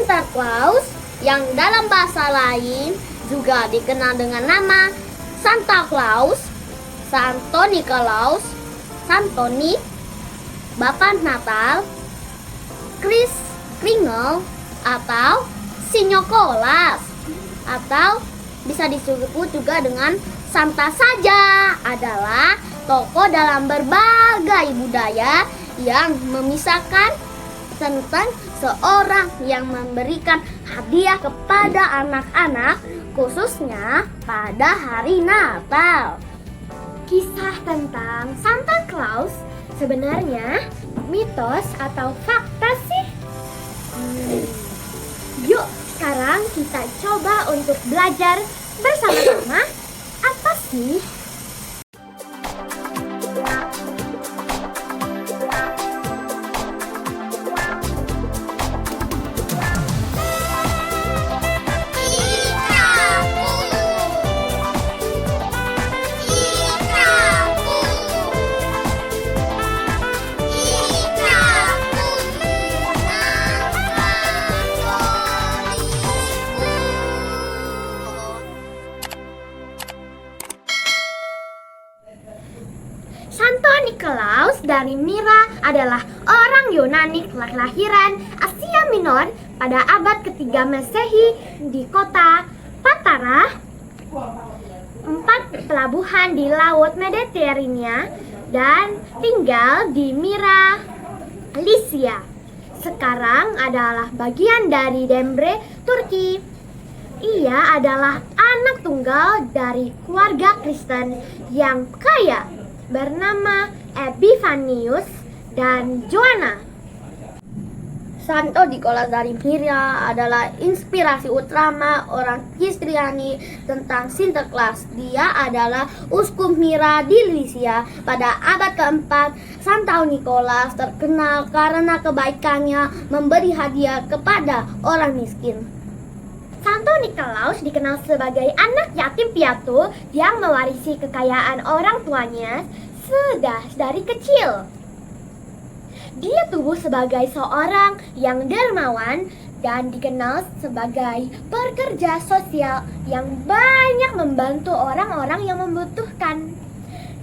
Sinterklaas yang dalam bahasa lain juga dikenal dengan nama Santa Claus, Santo Nikolaus, Santoni, Bapak Natal, Kris Kringle, atau Sinyokolas, atau bisa disebut juga dengan Santa saja, adalah tokoh dalam berbagai budaya yang memisahkan tentang seorang yang memberikan hadiah kepada anak-anak, khususnya pada hari Natal. Kisah tentang Santa Claus sebenarnya mitos atau fakta sih? Yuk sekarang kita coba untuk belajar bersama-sama. Apa sih Santo Nikolaus dari Mira adalah orang Yunani kelahiran Asia Minor pada abad ketiga Masehi di kota Patara, 4 pelabuhan di Laut Mediterania, dan tinggal di Mira, Lycia. Sekarang adalah bagian dari Demre, Turki. Ia adalah anak tunggal dari keluarga Kristen yang kaya bernama Epifanius dan Joanna. Santo Nikolaus dari Myra adalah inspirasi utama orang Kristiani tentang Sinterklaas. Dia adalah uskup Myra di Lycia pada abad keempat. Santo Nikolaus terkenal karena kebaikannya memberi hadiah kepada orang miskin. Santo Nikolaus dikenal sebagai anak yatim piatu yang mewarisi kekayaan orang tuanya sudah dari kecil. Dia tumbuh sebagai seorang yang dermawan dan dikenal sebagai pekerja sosial yang banyak membantu orang-orang yang membutuhkan.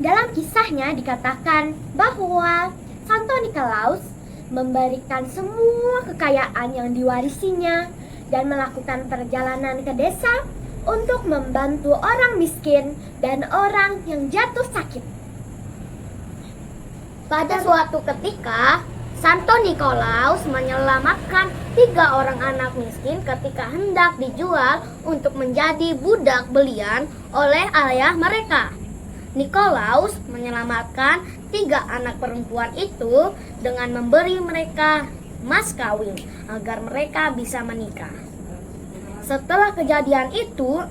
Dalam kisahnya dikatakan bahwa Santo Nikolaus memberikan semua kekayaan yang diwarisinya dan melakukan perjalanan ke desa untuk membantu orang miskin dan orang yang jatuh sakit. Pada suatu ketika, Santo Nikolaus menyelamatkan 3 orang anak miskin ketika hendak dijual untuk menjadi budak belian oleh ayah mereka. Nikolaus menyelamatkan 3 anak perempuan itu dengan memberi mereka mas kawin agar mereka bisa menikah. Setelah kejadian itu,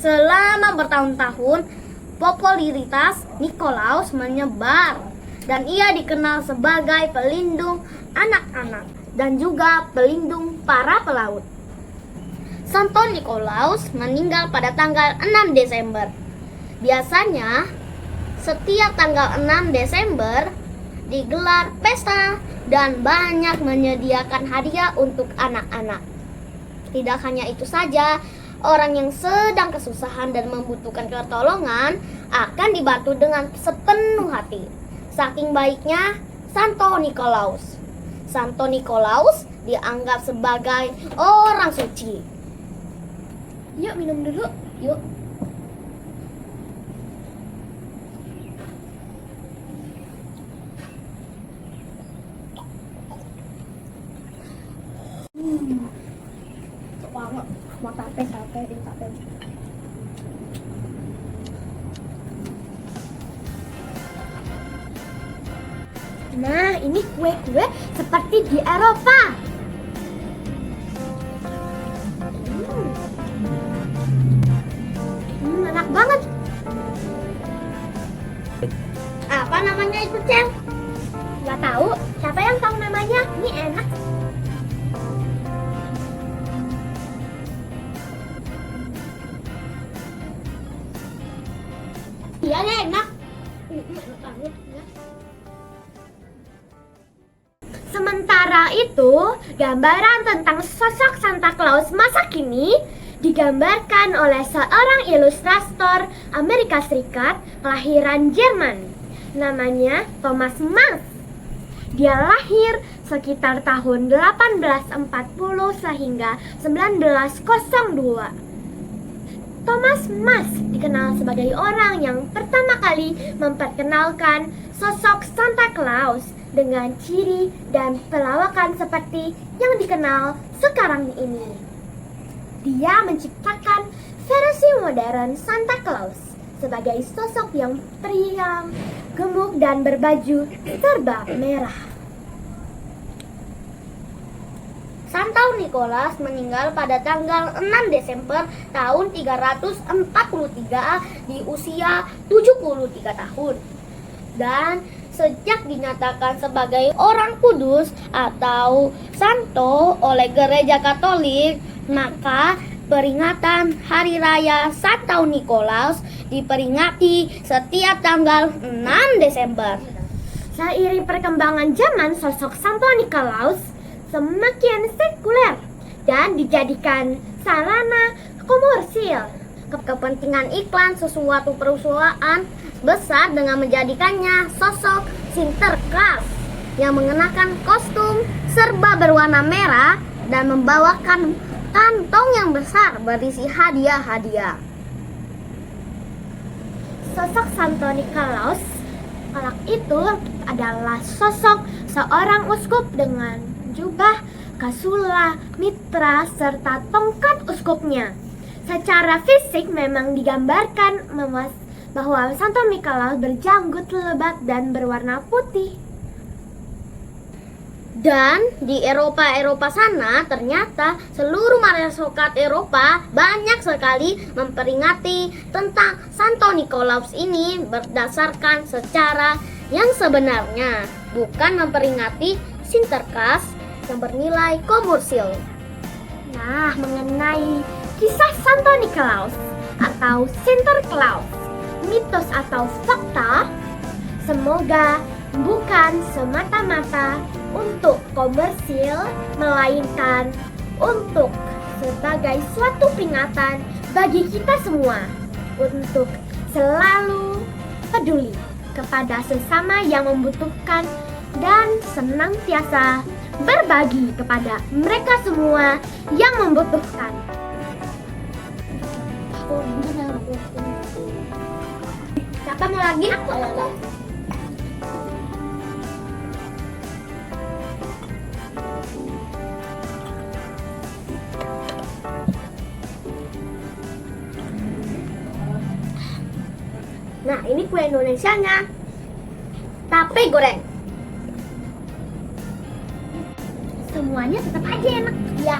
selama bertahun-tahun popularitas Nikolaus menyebar dan ia dikenal sebagai pelindung anak-anak dan juga pelindung para pelaut. Santo Nikolaus meninggal pada tanggal 6 Desember. Biasanya setiap tanggal 6 Desember digelar pesta dan banyak menyediakan hadiah untuk anak-anak. Tidak hanya itu saja, orang yang sedang kesusahan dan membutuhkan pertolongan akan dibantu dengan sepenuh hati. Saking baiknya Santo Nikolaus. Santo Nikolaus dianggap sebagai orang suci. Yuk minum dulu. Yuk. Banget, mau tape. Nah, ini kue-kue seperti di Eropa. Enak banget. Apa namanya itu, Cel? Gak tahu, siapa yang tahu namanya? Ini enak. Iya, enak. Sementara Sementara itu, gambaran tentang sosok Santa Claus masa kini digambarkan oleh seorang ilustrator Amerika Serikat kelahiran Jerman. Namanya Thomas Mann. Dia lahir sekitar tahun 1840 sehingga 1902. Thomas Mann dikenal sebagai orang yang pertama kali memperkenalkan sosok Santa Claus dengan ciri dan perawakan seperti yang dikenal sekarang ini. Dia menciptakan versi modern Santa Claus sebagai sosok yang periang, gemuk dan berbaju serba merah. Santo Nicholas meninggal pada tanggal 6 Desember tahun 343 di usia 73 tahun. Dan sejak dinyatakan sebagai orang kudus atau santo oleh Gereja Katolik, maka peringatan Hari Raya Santo Nicholas diperingati setiap tanggal 6 Desember. Seiring perkembangan zaman, sosok Santo Nicholas semakin sekuler dan dijadikan sarana komersil. Kepentingan iklan sesuatu perusahaan besar dengan menjadikannya sosok Sinterklas yang mengenakan kostum serba berwarna merah dan membawakan kantong yang besar berisi hadiah-hadiah. Sosok Santo Nicholas kelak itu adalah sosok seorang uskup dengan jubah, kasula, mitra, serta tongkat uskupnya. Secara fisik memang digambarkan bahwa Santo Nicholas berjanggut lebat dan berwarna putih. Dan di Eropa sana ternyata seluruh masyarakat Eropa banyak sekali memperingati tentang Santo Nicholas ini berdasarkan secara yang sebenarnya, bukan memperingati Sinterklas yang bernilai komersil. Nah, mengenai kisah Santo Nicholas atau Sinterklaas, mitos atau fakta, semoga bukan semata-mata untuk komersil, melainkan untuk sebagai suatu peringatan bagi kita semua untuk selalu peduli kepada sesama yang membutuhkan dan senantiasa berbagi kepada mereka semua yang membutuhkan. Siapa mau lagi? Aku. Nah, ini kue Indonesianya. Tape goreng. Semuanya tetap aja enak. Ya.